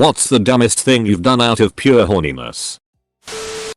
What's the dumbest thing you've done out of pure horniness?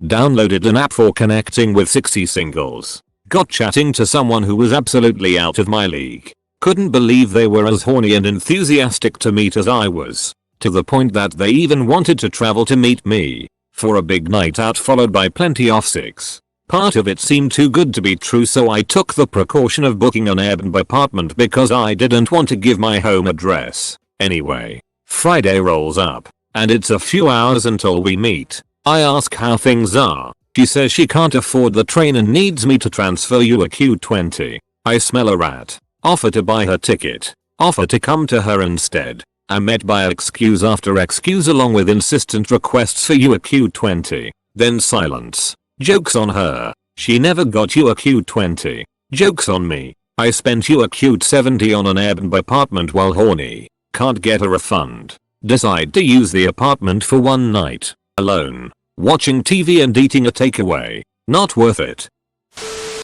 Downloaded an app for connecting with 60 singles. Got chatting to someone who was absolutely out of my league. Couldn't believe they were as horny and enthusiastic to meet as I was. To the point that they even wanted to travel to meet me. For a big night out followed by plenty of sex. Part of it seemed too good to be true, so I took the precaution of booking an Airbnb apartment because I didn't want to give my home address. Anyway, Friday rolls up, and it's a few hours until we meet. I ask how things are. She says she can't afford the train and needs me to transfer you a Q20. I smell a rat. Offer to buy her ticket. Offer to come to her instead. I'm met by excuse after excuse along with insistent requests for you a Q20. Then silence. Joke's on her. She never got you a Q20. Joke's on me. I spent you a Q70 on an Airbnb apartment while horny. Can't get a refund. Decide to use the apartment for one night. Alone. Watching TV and eating a takeaway. Not worth it.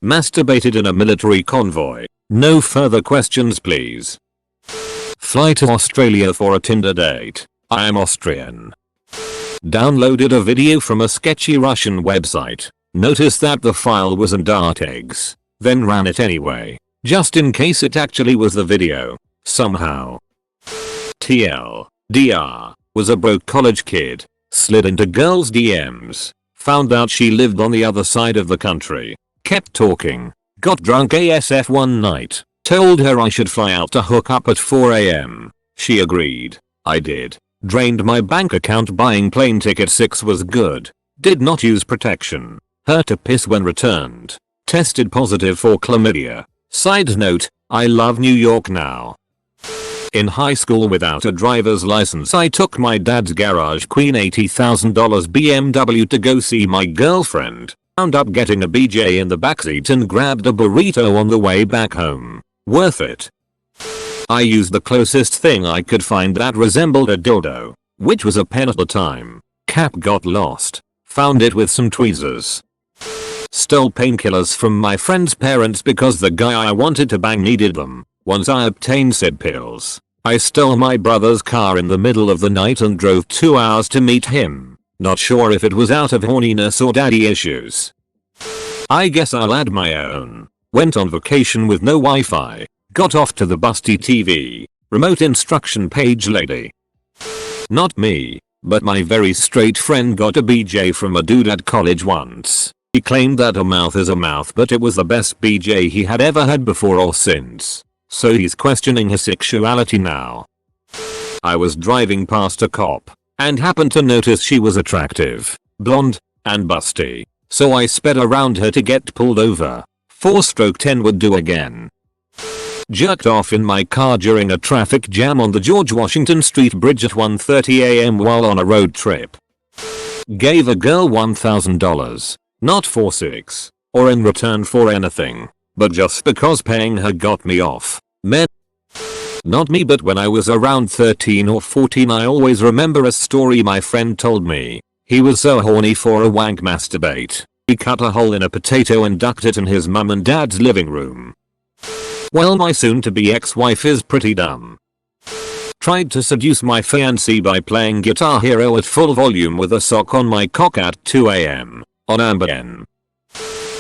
Masturbated in a military convoy. No further questions please. Fly to Australia for a Tinder date. I am Austrian. Downloaded a video from a sketchy Russian website. Noticed that the file wasn't .exe. Then ran it anyway. Just in case it actually was the video. Somehow. TLDR. Was a broke college kid. Slid into girls' DMs. Found out she lived on the other side of the country. Kept talking. Got drunk ASF one night. Told her I should fly out to hook up at 4 AM. She agreed. I did. Drained my bank account buying plane ticket. 6 was good. Did not use protection. Hurt to piss when returned. Tested positive for chlamydia. Side note, I love New York now. In high school without a driver's license I took my dad's garage queen $80,000 BMW to go see my girlfriend. Wound up getting a BJ in the backseat and grabbed a burrito on the way back home. Worth it. I used the closest thing I could find that resembled a dildo, which was a pen at the time. Cap got lost. Found it with some tweezers. Stole painkillers from my friend's parents because the guy I wanted to bang needed them. Once I obtained said pills, I stole my brother's car in the middle of the night and drove 2 hours to meet him. Not sure if it was out of horniness or daddy issues. I guess I'll add my own. Went on vacation with no Wi-Fi. Got off to the busty TV. Remote instruction page lady. Not me, but my very straight friend got a BJ from a dude at college once. He claimed that a mouth is a mouth, but it was the best BJ he had ever had before or since. So he's questioning his sexuality now. I was driving past a cop and happened to notice she was attractive, blonde, and busty. So I sped around her to get pulled over. 4/10 would do again. Jerked off in my car during a traffic jam on the George Washington Street Bridge at 1:30 AM while on a road trip. Gave a girl $1,000. Not for sex, or in return for anything, but just because paying her got me off. Men. Not me, but when I was around 13 or 14 I always remember a story my friend told me. He was so horny for a wank masturbate. He cut a hole in a potato and ducked it in his mum and dad's living room. Well, my soon-to-be ex-wife is pretty dumb. Tried to seduce my fiancé by playing Guitar Hero at full volume with a sock on my cock at 2 AM. On Amber.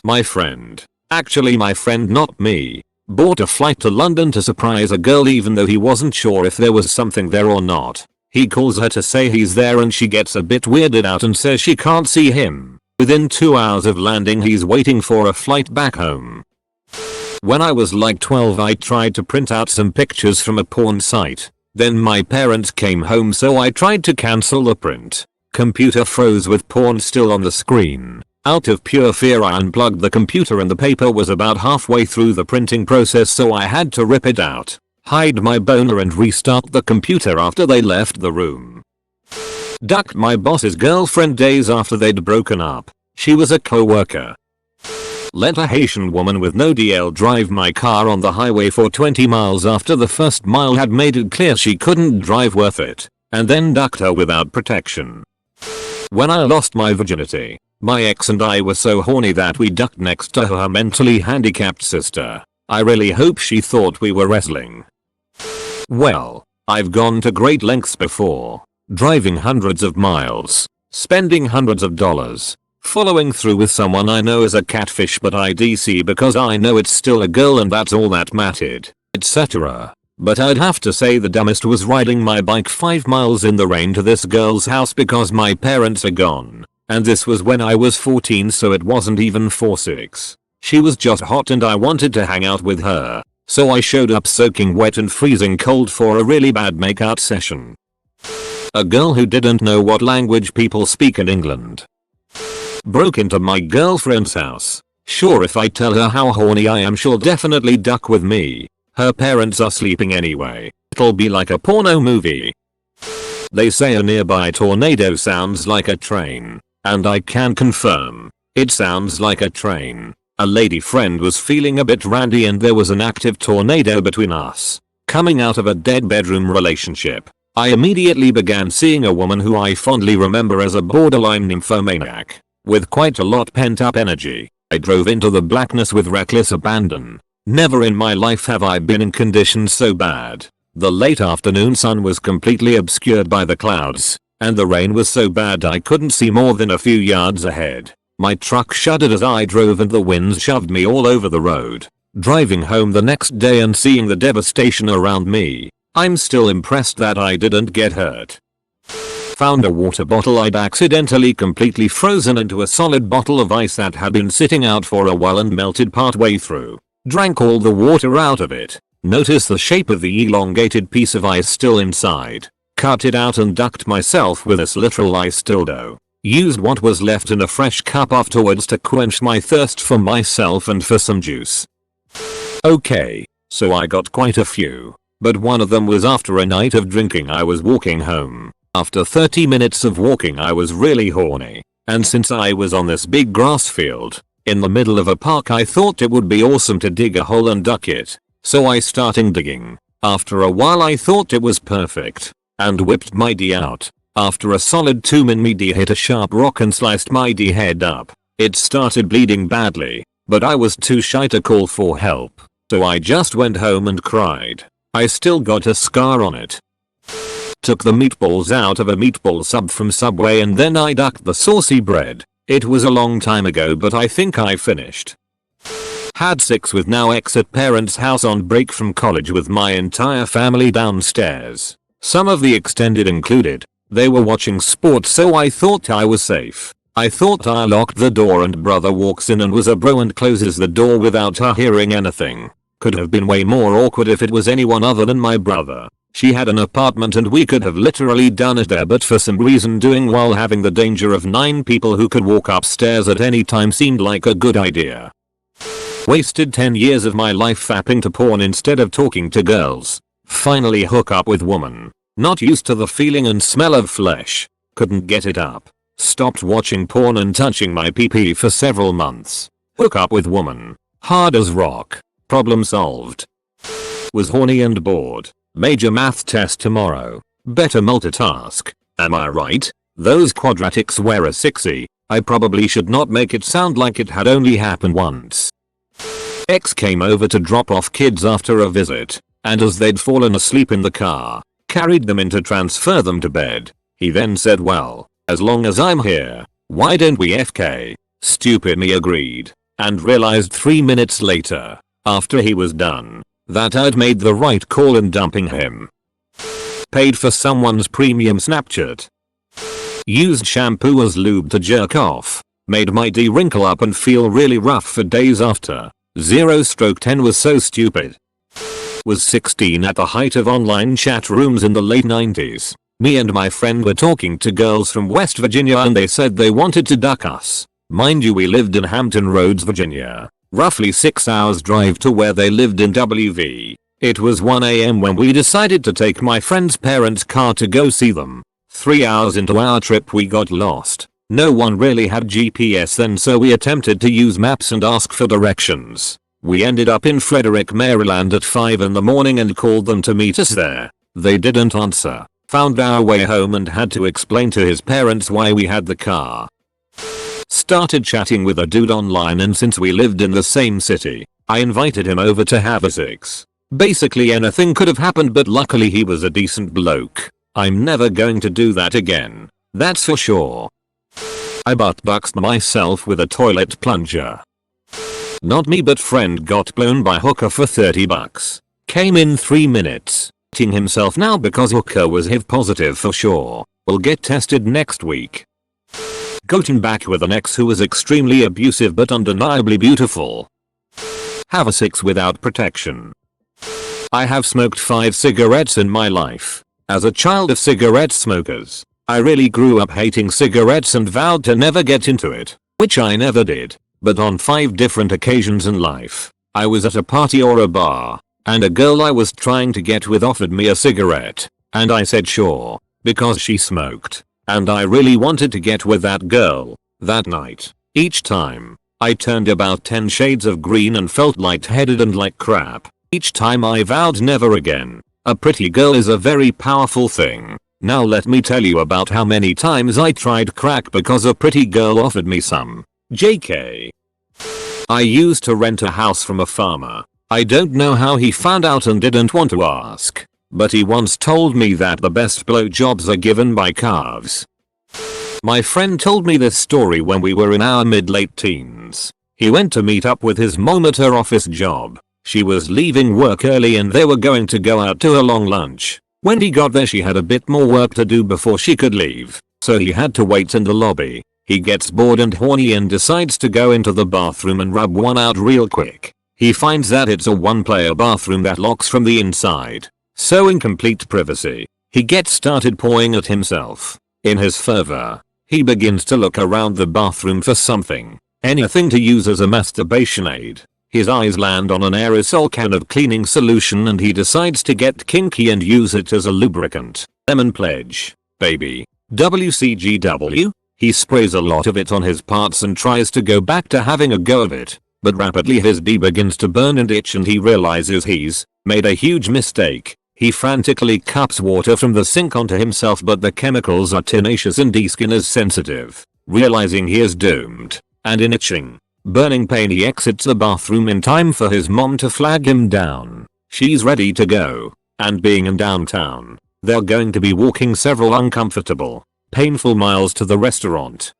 My friend, actually my friend not me, bought a flight to London to surprise a girl even though he wasn't sure if there was something there or not. He calls her to say he's there and she gets a bit weirded out and says she can't see him. Within 2 hours of landing he's waiting for a flight back home. When I was like 12 I tried to print out some pictures from a porn site. Then my parents came home so I tried to cancel the print. Computer froze with porn still on the screen. Out of pure fear I unplugged the computer and the paper was about halfway through the printing process so I had to rip it out, hide my boner and restart the computer after they left the room. Ducked my boss's girlfriend days after they'd broken up. She was a co-worker. Let a Haitian woman with no DL drive my car on the highway for 20 miles after the first mile had made it clear she couldn't drive worth it, and then ducked her without protection. When I lost my virginity, my ex and I were so horny that we ducked next to her mentally handicapped sister. I really hope she thought we were wrestling. Well, I've gone to great lengths before. driving hundreds of miles, spending hundreds of dollars, following through with someone I know is a catfish but I DC because I know it's still a girl and that's all that mattered, etc. But I'd have to say the dumbest was riding my bike 5 miles in the rain to this girl's house because my parents are gone. And this was when I was 14, so it wasn't even 4-6. She was just hot and I wanted to hang out with her. So I showed up soaking wet and freezing cold for a really bad makeout session. A girl who didn't know what language people speak in England broke into my girlfriend's house. Sure, if I tell her how horny I am, she'll definitely duck with me. Her parents are sleeping anyway. It'll be like a porno movie. They say a nearby tornado sounds like a train. And I can confirm, it sounds like a train. A lady friend was feeling a bit randy and there was an active tornado between us. Coming out of a dead bedroom relationship, I immediately began seeing a woman who I fondly remember as a borderline nymphomaniac. With quite a lot pent up energy, I drove into the blackness with reckless abandon. Never in my life have I been in conditions so bad. The late afternoon sun was completely obscured by the clouds, and the rain was so bad I couldn't see more than a few yards ahead. My truck shuddered as I drove and the winds shoved me all over the road. Driving home the next day and seeing the devastation around me, I'm still impressed that I didn't get hurt. Found a water bottle I'd accidentally completely frozen into a solid bottle of ice that had been sitting out for a while and melted partway through. Drank all the water out of it. Noticed the shape of the elongated piece of ice still inside. Cut it out and ducked myself with this literal ice dildo. Used what was left in a fresh cup afterwards to quench my thirst for myself and for some juice. Okay, so I got quite a few. But one of them was after a night of drinking. I was walking home. After 30 minutes of walking I was really horny. And since I was on this big grass field, in the middle of a park, I thought it would be awesome to dig a hole and duck it. So I started digging. After a while I thought it was perfect. And whipped my D out. After a solid 2 min me D hit a sharp rock and sliced my D head up. It started bleeding badly, but I was too shy to call for help. So I just went home and cried. I still got a scar on it. Took the meatballs out of a meatball sub from Subway and then I ducked the saucy bread. It was a long time ago but I think I finished. Had sex with now ex at parents' house on break from college with my entire family downstairs. Some of the extended included. They were watching sports so I thought I was safe. I thought I locked the door and brother walks in and was a bro and closes the door without her hearing anything. Could have been way more awkward if it was anyone other than my brother. She had an apartment and we could have literally done it there, but for some reason doing while having the danger of 9 people who could walk upstairs at any time seemed like a good idea. Wasted 10 years of my life fapping to porn instead of talking to girls. Finally hook up with woman. Not used to the feeling and smell of flesh. Couldn't get it up. Stopped watching porn and touching my PP for several months. Hook up with woman. Hard as rock. Problem solved. Was horny and bored. Major math test tomorrow. Better multitask. Am I right? Those quadratics were a 6e. I probably should not make it sound like it had only happened once. Ex came over to drop off kids after a visit, and as they'd fallen asleep in the car, carried them in to transfer them to bed. He then said, well, as long as I'm here, why don't we FK? Stupid me agreed, and realized 3 minutes later, after he was done, that I'd made the right call in dumping him. Paid for someone's premium Snapchat. Used shampoo as lube to jerk off. Made my D wrinkle up and feel really rough for days after. 0/10 was so stupid. Was 16 at the height of online chat rooms in the late 90s. Me and my friend were talking to girls from West Virginia and they said they wanted to duck us. Mind you, we lived in Hampton Roads, Virginia. Roughly 6 hours drive to where they lived in WV. It was 1 AM when we decided to take my friend's parents' car to go see them. 3 hours into our trip we got lost. No one really had GPS then, so we attempted to use maps and ask for directions. We ended up in Frederick, Maryland at 5 in the morning and called them to meet us there. They didn't answer. Found our way home and had to explain to his parents why we had the car. Started chatting with a dude online, and since we lived in the same city, I invited him over to have a six. Basically anything could have happened, but luckily he was a decent bloke. I'm never going to do that again. That's for sure. I butt-boxed myself with a toilet plunger. Not me, but friend got blown by hooker for 30 bucks. Came in 3 minutes. Ting himself now because hooker was HIV positive for sure. Will get tested next week. Gotten back with an ex who was extremely abusive but undeniably beautiful. Have a 6 without protection. I have smoked 5 cigarettes in my life. As a child of cigarette smokers, I really grew up hating cigarettes and vowed to never get into it, which I never did. But on 5 different occasions in life, I was at a party or a bar, and a girl I was trying to get with offered me a cigarette, and I said sure, because she smoked, and I really wanted to get with that girl. That night, each time, I turned about 10 shades of green and felt lightheaded and like crap. Each time I vowed never again. A pretty girl is a very powerful thing. Now let me tell you about how many times I tried crack because a pretty girl offered me some. JK. I used to rent a house from a farmer. I don't know how he found out and didn't want to ask, but he once told me that the best blowjobs are given by calves. My friend told me this story when we were in our mid-late teens. He went to meet up with his mom at her office job. She was leaving work early and they were going to go out to a long lunch. When he got there she had a bit more work to do before she could leave, so he had to wait in the lobby. He gets bored and horny and decides to go into the bathroom and rub one out real quick. He finds that it's a one-player bathroom that locks from the inside. So in complete privacy, he gets started pawing at himself. In his fervor, he begins to look around the bathroom for something. Anything to use as a masturbation aid. His eyes land on an aerosol can of cleaning solution and he decides to get kinky and use it as a lubricant. Lemon pledge. Baby. WCGW. He sprays a lot of it on his parts and tries to go back to having a go of it. But rapidly his D begins to burn and itch and he realizes he's made a huge mistake. He frantically cups water from the sink onto himself but the chemicals are tenacious and D skin is sensitive. Realizing he is doomed, and in itching, burning pain he exits the bathroom in time for his mom to flag him down. She's ready to go, and being in downtown, they're going to be walking several uncomfortable, painful miles to the restaurant.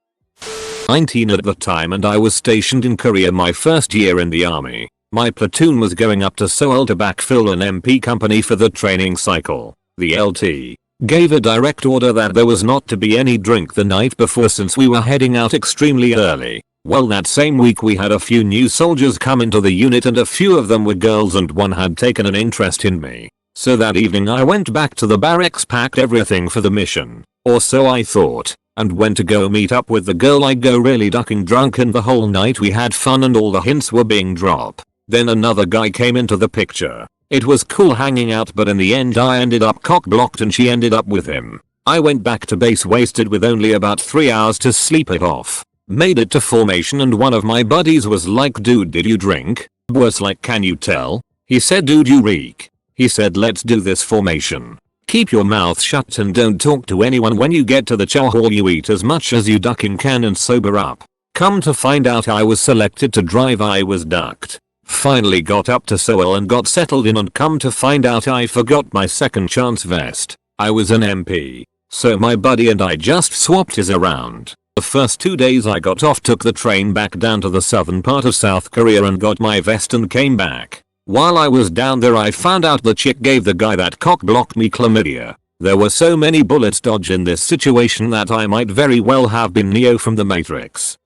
19 at the time and I was stationed in Korea my first year in the army. My platoon was going up to Seoul to backfill an MP company for the training cycle. The LT gave a direct order that there was not to be any drink the night before since we were heading out extremely early. Well, that same week we had a few new soldiers come into the unit and a few of them were girls and one had taken an interest in me. So that evening I went back to the barracks, packed everything for the mission, or so I thought, and went to go meet up with the girl. I go really ducking drunk and the whole night we had fun and all the hints were being dropped. Then another guy came into the picture. It was cool hanging out but in the end I ended up cock blocked and she ended up with him. I went back to base wasted with only about 3 hours to sleep it off. Made it to formation and one of my buddies was like, dude, did you drink? Was like, can you tell? He said, dude, you reek. He said, let's do this formation. Keep your mouth shut and don't talk to anyone. When you get to the chow hall you eat as much as you ducking can and sober up. Come to find out I was selected to drive. I was ducked. Finally got up to Seoul and got settled in and come to find out I forgot my second chance vest. I was an MP. So my buddy and I just swapped his around. The first 2 days I got off, took the train back down to the southern part of South Korea and got my vest and came back. While I was down there I found out the chick gave the guy that cock blocked me chlamydia. There were so many bullets dodged in this situation that I might very well have been Neo from the Matrix.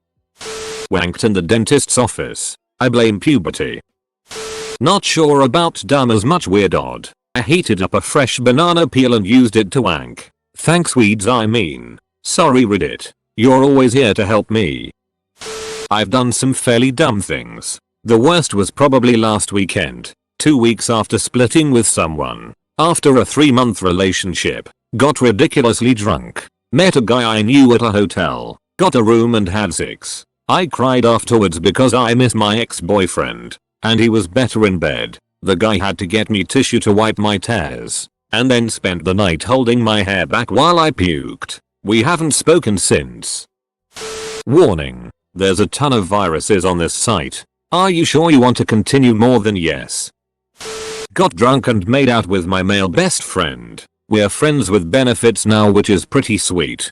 Wanked in the dentist's office. I blame puberty. Not sure about dumb as much, weird odd. I heated up a fresh banana peel and used it to wank. Thanks weeds, I mean. Sorry Reddit. You're always here to help me. I've done some fairly dumb things. The worst was probably last weekend. 2 weeks after splitting with someone. After a 3-month relationship. Got ridiculously drunk. Met a guy I knew at a hotel. Got a room and had sex. I cried afterwards because I miss my ex-boyfriend. And he was better in bed. The guy had to get me tissue to wipe my tears. And then spent the night holding my hair back while I puked. We haven't spoken since. Warning. There's a ton of viruses on this site. Are you sure you want to continue? More than yes. Got drunk and made out with my male best friend. We're friends with benefits now, which is pretty sweet.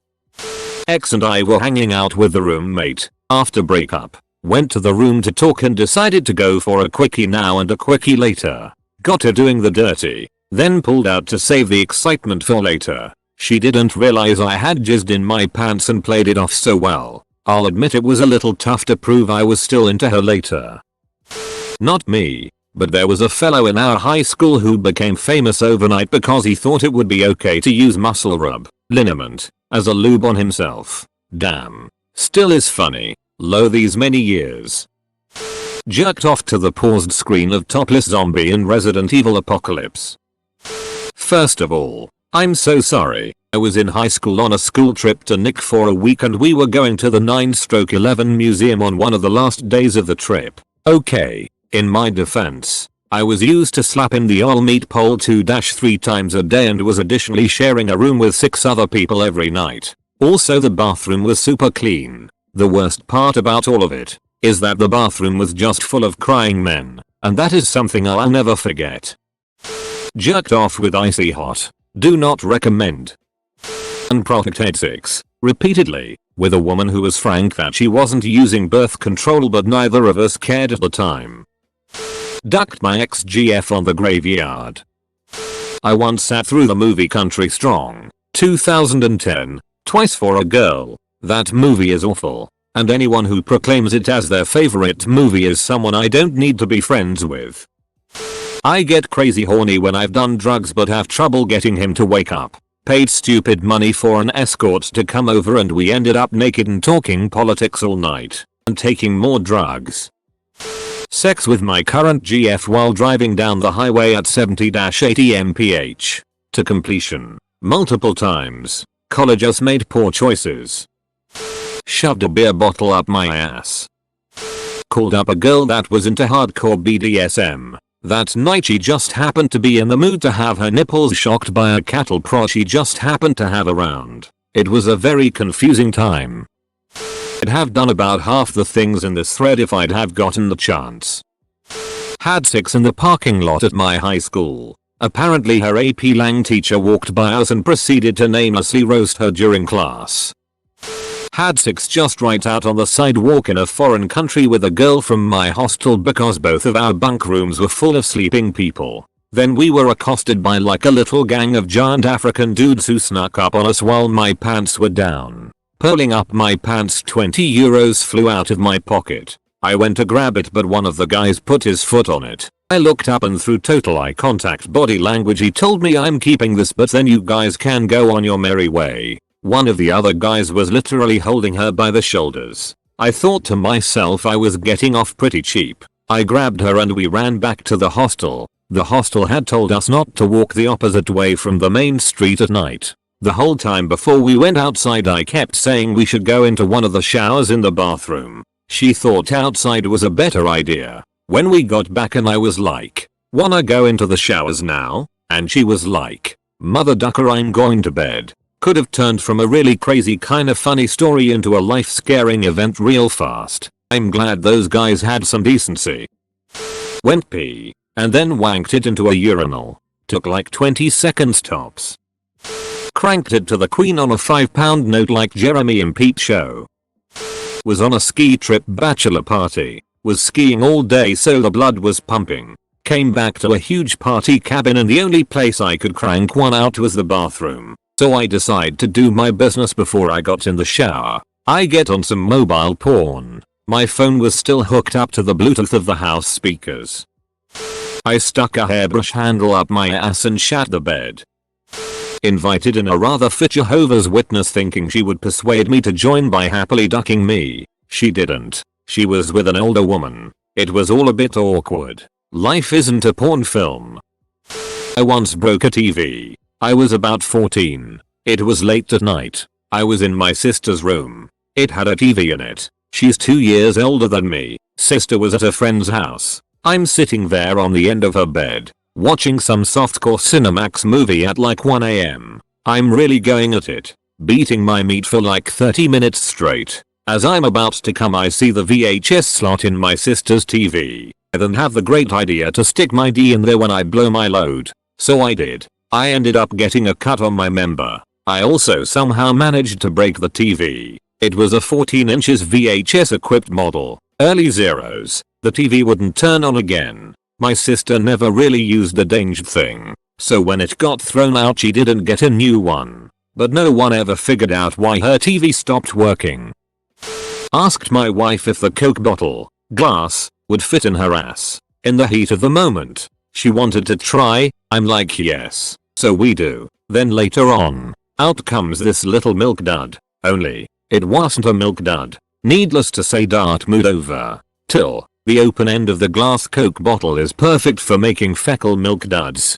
Ex and I were hanging out with the roommate after breakup. Went to the room to talk and decided to go for a quickie now and a quickie later. Got her doing the dirty, then pulled out to save the excitement for later. She didn't realize I had jizzed in my pants and played it off so well. I'll admit it was a little tough to prove I was still into her later. Not me, but there was a fellow in our high school who became famous overnight because he thought it would be okay to use muscle rub, liniment, as a lube on himself. Damn. Still is funny. Low these many years. Jerked off to the paused screen of topless zombie in Resident Evil Apocalypse. First of all, I'm so sorry. I was in high school on a school trip to Nick for a week and we were going to the 9/11 museum on one of the last days of the trip. Okay, in my defense, I was used to slapping the all meat pole 2-3 times a day and was additionally sharing a room with 6 other people every night. Also the bathroom was super clean. The worst part about all of it is that the bathroom was just full of crying men, and that is something I'll never forget. Jerked off with icy hot. Do not recommend. And protected sex, repeatedly, with a woman who was frank that she wasn't using birth control but neither of us cared at the time. Ducked my ex-GF on the graveyard. I once sat through the movie Country Strong, 2010, twice for a girl. That movie is awful, and anyone who proclaims it as their favorite movie is someone I don't need to be friends with. I get crazy horny when I've done drugs but have trouble getting him to wake up. Paid stupid money for an escort to come over and we ended up naked and talking politics all night, and taking more drugs. Sex with my current GF while driving down the highway at 70-80 mph. To completion. Multiple times. College us made poor choices. Shoved a beer bottle up my ass. Called up a girl that was into hardcore BDSM. That night she just happened to be in the mood to have her nipples shocked by a cattle prod she just happened to have around. It was a very confusing time. I'd have done about half the things in this thread if I'd have gotten the chance. Had sex in the parking lot at my high school. Apparently her AP Lang teacher walked by us and proceeded to namelessly roast her during class. Had sex just right out on the sidewalk in a foreign country with a girl from my hostel because both of our bunk rooms were full of sleeping people. Then we were accosted by like a little gang of giant African dudes who snuck up on us while my pants were down. Pulling up my pants, 20 euros flew out of my pocket. I went to grab it but one of the guys put his foot on it. I looked up and through total eye contact body language he told me I'm keeping this but then you guys can go on your merry way. One of the other guys was literally holding her by the shoulders. I thought to myself I was getting off pretty cheap. I grabbed her and we ran back to the hostel. The hostel had told us not to walk the opposite way from the main street at night. The whole time before we went outside I kept saying we should go into one of the showers in the bathroom. She thought outside was a better idea. When we got back and I was like, wanna go into the showers now? And she was like, mother ducker I'm going to bed. Could have turned from a really crazy kinda funny story into a life scaring event real fast. I'm glad those guys had some decency. Went pee, and then wanked it into a urinal. Took like 20 seconds tops. Cranked it to the queen on a £5 note like Jeremy and Pete show. Was on a ski trip bachelor party. Was skiing all day so the blood was pumping. Came back to a huge party cabin and the only place I could crank one out was the bathroom. So I decide to do my business before I got in the shower. I get on some mobile porn. My phone was still hooked up to the Bluetooth of the house speakers. I stuck a hairbrush handle up my ass and shat the bed. Invited in a rather fit Jehovah's Witness thinking she would persuade me to join by happily ducking me. She didn't. She was with an older woman. It was all a bit awkward. Life isn't a porn film. I once broke a TV. I was about 14. It was late at night. I was in my sister's room. It had a TV in it. She's 2 years older than me. Sister was at a friend's house. I'm sitting there on the end of her bed, watching some softcore Cinemax movie at like 1 AM. I'm really going at it, beating my meat for like 30 minutes straight. As I'm about to come I see the VHS slot in my sister's TV. I then have the great idea to stick my D in there when I blow my load. So I did. I ended up getting a cut on my member. I also somehow managed to break the TV. It was a 14 inches VHS equipped model. Early zeros. The TV wouldn't turn on again. My sister never really used the danged thing, so when it got thrown out she didn't get a new one. But no one ever figured out why her TV stopped working. Asked my wife if the Coke bottle, glass, would fit in her ass. In the heat of the moment, she wanted to try. I'm like yes. So we do. Then later on, out comes this little milk dud. Only, it wasn't a milk dud. Needless to say, Dart moved over. Till, the open end of the glass Coke bottle is perfect for making fecal milk duds.